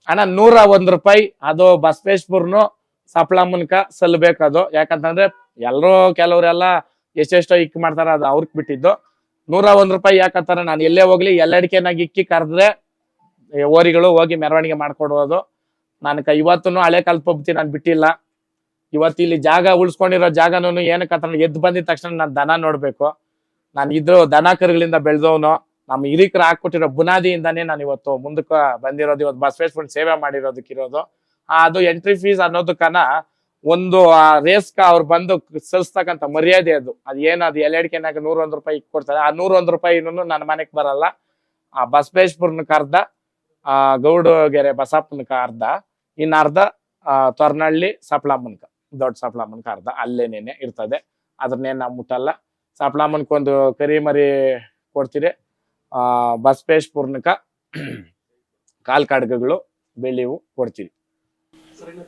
ಅಣ್ಣ 101 ರೂಪಾಯಿ ಅದು ಬಸವೇಶ್ವರ್ನು ಸಪ್ಲಮ್ಮನ್ಕ ಸಲ್ಬೇಕದು. ಯಾಕಂತಂದ್ರೆ ಎಲ್ರು ಕೆಲವ್ರೆಲ್ಲ ಎಷ್ಟೆಷ್ಟೋ ಇಕ್ ಮಾಡ್ತಾರ, ಅದು ಅವ್ರಿಗೆ ಬಿಟ್ಟಿದ್ದು. 101 ರೂಪಾಯಿ ಯಾಕಂತಾರ, ನಾನು ಎಲ್ಲೇ ಹೋಗ್ಲಿ ಎಲ್ಲಡಿಕೆನಾಗ ಇಕ್ಕಿ ಕರೆದ್ರೆ ಓರಿಗಳು ಹೋಗಿ ಮೆರವಣಿಗೆ ಮಾಡ್ಕೊಡೋದು. ನಾನು ಇವತ್ತು ಹಳೆ ಕಾಲದ ಪದ್ಧತಿ ನಾನು ಬಿಟ್ಟಿಲ್ಲ. ಇವತ್ತು ಇಲ್ಲಿ ಜಾಗ ಉಳಿಸ್ಕೊಂಡಿರೋ ಜಾಗನೂ ಏನಕ್ಕಂತ ಎದ್ದು ಬಂದಿದ ತಕ್ಷಣ ನಾನು ದನ ನೋಡ್ಬೇಕು. ನಾನು ಇದ್ರು ದನ ಕರುಗಳಿಂದ ಬೆಳೆದವನು. ನಮ್ಮ ಹಿರಿಕರು ಹಾಕೊಟ್ಟಿರೋ ಬುನಾದಿಯಿಂದಾನೇ ನಾನು ಇವತ್ತು ಮುಂದಕ್ಕೆ ಬಂದಿರೋದು, ಇವತ್ತು ಬಸವೇಶ್ವರ ಸೇವೆ ಮಾಡಿರೋದಕ್ಕಿರೋದು. ಅದು ಎಂಟ್ರಿ ಫೀಸ್ ಅನ್ನೋದಕ್ಕನ ಒಂದು ರೇಸ್ಕ ಅವ್ರು ಬಂದು ಸಲ್ಸ್ತಕ್ಕಂಥ ಮರ್ಯಾದೆ ಅದು. ಅದು ಎಲ್ಲಡಿಕೆನಾಗ 101 ರೂಪಾಯಿ ಕೊಡ್ತಾರೆ. ಆ 101 ರೂಪಾಯಿನೂ ನನ್ನ ಮನೆಗೆ ಬರಲ್ಲ. ಆ ಬಸವೇಶ್ವರನಕ್ಕೆ ಅರ್ಧ, ಗೌಡಗೆರೆ ಬಸಪ್ಪನಕ ಅರ್ಧ, ಇನ್ನ ಅರ್ಧ ತೊರ್ನಹಳ್ಳಿ ಸಪ್ಲಮ್ಮನ್ಕ, ದೊಡ್ಡ ಸಪ್ಲಮ್ಮನ್ಕ ಅರ್ಧ ಅಲ್ಲೇನೇನೆ ಇರ್ತದೆ. ಅದನ್ನೇನು ನಾವು ಮುಟ್ಟಲ್ಲ. ಸಪ್ಲಮ್ಮನ್ಕೊಂದು ಕರಿ ಮರಿ ಕೊಡ್ತೀರಿ. ಬಸವೇಶ್ವರನಕ ಕಾಲ್ ಕಾಡ್ಗಗಳು ಬೆಳ್ಳಿವು ಕೊಡ್ತೀವಿ.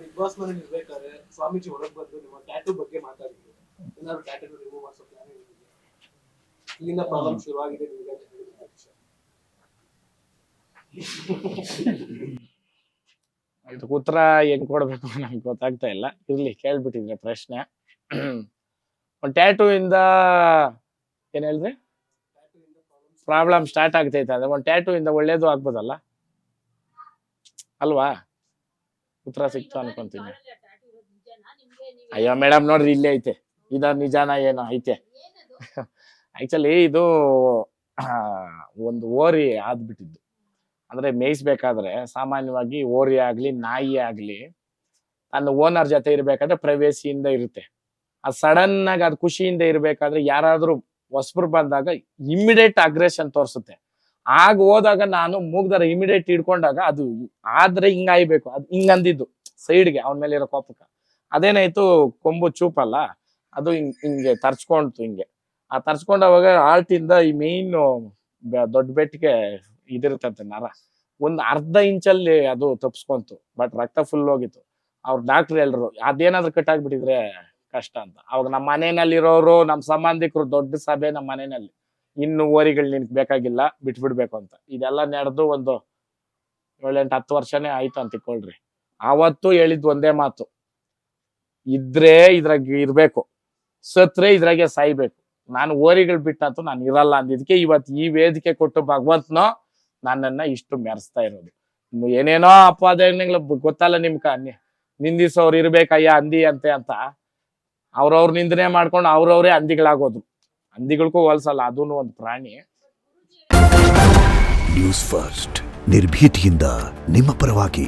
ಬಿಗ್ ಬಾಸ್ ಮನೆ ಇರ್ಬೇಕಾದ್ರೆ ಸ್ವಾಮೀಜಿ ಹೊರಗೆ ಬಂದು ನಿಮ್ಮ ಟ್ಯಾಟೂ ಬಗ್ಗೆ ಮಾತಾಡಿದ್ರು. ಏನಾದ್ರು ಟ್ಯಾಟೂ ರಿಮೂವ್ ಮಾಡಿಸೋ ಪ್ಲಾನ್ ಇದೆಯಾ? ಇಲ್ಲಿಂದ ಪ್ರಾಬ್ಲಮ್ ಶುರುವಾಗಿದೆ ನಿಮಗೆ ಅಂತ ಹೇಳಿದ್ರು. ಇದಕ್ಕೆ ಉತ್ತರ ಹೆಂಗ್ ಕೊಡ್ಬೇಕು ನಮ್ಗೆ ಗೊತ್ತಾಗ್ತಾ ಇಲ್ಲ. ಇರ್ಲಿ, ಕೇಳ್ಬಿಟ್ಟಿದ್ರೆ ಪ್ರಶ್ನೆ. ಒಂದು ಟ್ಯಾಟೂ ಇಂದ ಏನ್ ಹೇಳಿದ್ರಿ? ಪ್ರಾಬ್ಲಮ್ ಸ್ಟಾರ್ಟ್ ಆಗ್ತೈತೆ. ಅದೇ ಒಂದು ಟ್ಯಾಟೂ ಇಂದ ಒಳ್ಳೇದು ಆಗ್ಬೋದಲ್ಲ ಅಲ್ವಾ? ಉತ್ತರ ಸಿಕ್ತು ಅನ್ಕೊಂತೀನಿ. ಅಯ್ಯೋ ಮೇಡಮ್ ನೋಡ್ರಿ, ಇಲ್ಲೇ ಐತೆ. ಇದ ನಿಜಾನ ಏನೋ ಐತೆ. ಆಕ್ಚುಲಿ ಇದು ಒಂದು ಓರಿ ಆದ್ಬಿಟ್ಟಿದ್ದು. ಅಂದ್ರೆ ಮೇಯಿಸ್ಬೇಕಾದ್ರೆ ಸಾಮಾನ್ಯವಾಗಿ ಓರಿ ಆಗ್ಲಿ ನಾಯಿ ಆಗ್ಲಿ ತನ್ನ ಓನರ್ ಜೊತೆ ಇರ್ಬೇಕಾದ್ರೆ ಪ್ರೈವೇಸಿಯಿಂದ ಇರುತ್ತೆ. ಅದು ಸಡನ್ ಆಗಿ ಅದು ಖುಷಿಯಿಂದ ಇರ್ಬೇಕಾದ್ರೆ ಯಾರಾದ್ರೂ ಹೊಸಬ್ರು ಬಂದಾಗ ಇಮಿಡಿಯೇಟ್ ಅಗ್ರೆಷನ್ ತೋರಿಸುತ್ತೆ. ಆಗ ಹೋದಾಗ ನಾನು ಮೂಗ್ದಾರ ಇಮಿಡಿಯೇಟ್ ಹಿಡ್ಕೊಂಡಾಗ ಅದು ಆದ್ರೆ ಹಿಂಗಾಯ್ಬೇಕು. ಅದು ಹಿಂಗಂದಿದ್ದು ಸೈಡ್ಗೆ ಅವನ ಮೇಲೆ ಇರೋ ಕೋಪಕ್ಕ ಅದೇನಾಯ್ತು, ಕೊಂಬು ಚೂಪಲ್ಲ, ಅದು ಹಿಂಗೆ ತರ್ಚ್ಕೊಂತು. ಹಿಂಗೆ ಆ ತರ್ಚ್ಕೊಂಡವಾಗ ಆಲ್ಟಿಂದ ಈ ಮೇನ್ ದೊಡ್ಡ ಬೆಟ್ಟಿಗೆ ಇದಿರ್ತಂತೆ ನರ, ಒಂದು ಅರ್ಧ ಇಂಚಲ್ಲಿ ಅದು ತಪ್ಸ್ಕೊಂತು. ಬಟ್ ರಕ್ತ ಫುಲ್ ಹೋಗಿತ್ತು. ಅವ್ರ ಡಾಕ್ಟರ್ ಎಲ್ರು ಅದೇನಾದ್ರು ಕಟ್ಟಾಗ್ಬಿಟ್ಟಿದ್ರೆ ಕಷ್ಟ ಅಂತ. ಅವಾಗ ನಮ್ಮ ಮನೆಯಲ್ಲಿರೋರು, ನಮ್ಮ ಸಂಬಂಧಿಕರು ದೊಡ್ಡ ಸಭೆ ನಮ್ಮ ಮನೆಯಲ್ಲಿ, ಇನ್ನು ಓರಿಗಳು ನಿನ್ಗೆ ಬೇಕಾಗಿಲ್ಲ, ಬಿಟ್ಬಿಡ್ಬೇಕು ಅಂತ. ಇದೆಲ್ಲ ನಡೆದು ಒಂದು 7-8-10 ವರ್ಷನೇ ಆಯ್ತು ಅಂತ ತಿಳ್ಕೊಳ್ರಿ. ಆವತ್ತು ಹೇಳಿದ್ ಒಂದೇ ಮಾತು, ಇದ್ರೆ ಇದ್ರಾಗ ಇರ್ಬೇಕು, ಸತ್ರೆ ಇದ್ರಾಗೆ ಸಾಯ್ಬೇಕು. ನಾನು ಓರಿಗಳು ಬಿಟ್ಟಂತೂ ನಾನು ಇರಲ್ಲ ಅಂದಿದ್ಕೆ ಇವತ್ತು ಈ ವೇದಿಕೆ ಕೊಟ್ಟು ಭಗವಂತನೋ ನನ್ನನ್ನ ಇಷ್ಟು ಮೆರೆಸ್ತಾ ಇರೋದು. ಏನೇನೋ ಅಪವಾದಗಳು ಗೊತ್ತಲ್ಲ ನಿಮ್ಕ, ನಿಂದಿಸೋರು ಇರ್ಬೇಕಯ್ಯ ಹಂದಿ ಅಂತ ಅವ್ರವ್ರ ನಿಂದನೆ ಮಾಡ್ಕೊಂಡು ಅವ್ರವ್ರೇ ಹಂದಿಗಳಾಗೋದು. ಹಂದಿಗಳಿಗೂ ಹೋಲ್ಸಲ್ಲ, ಅದೂ ಒಂದು ಪ್ರಾಣಿ. ನ್ಯೂಸ್ ಫಸ್ಟ್, ನಿರ್ಭೀತಿಯಿಂದ ನಿಮ್ಮ ಪರವಾಗಿ.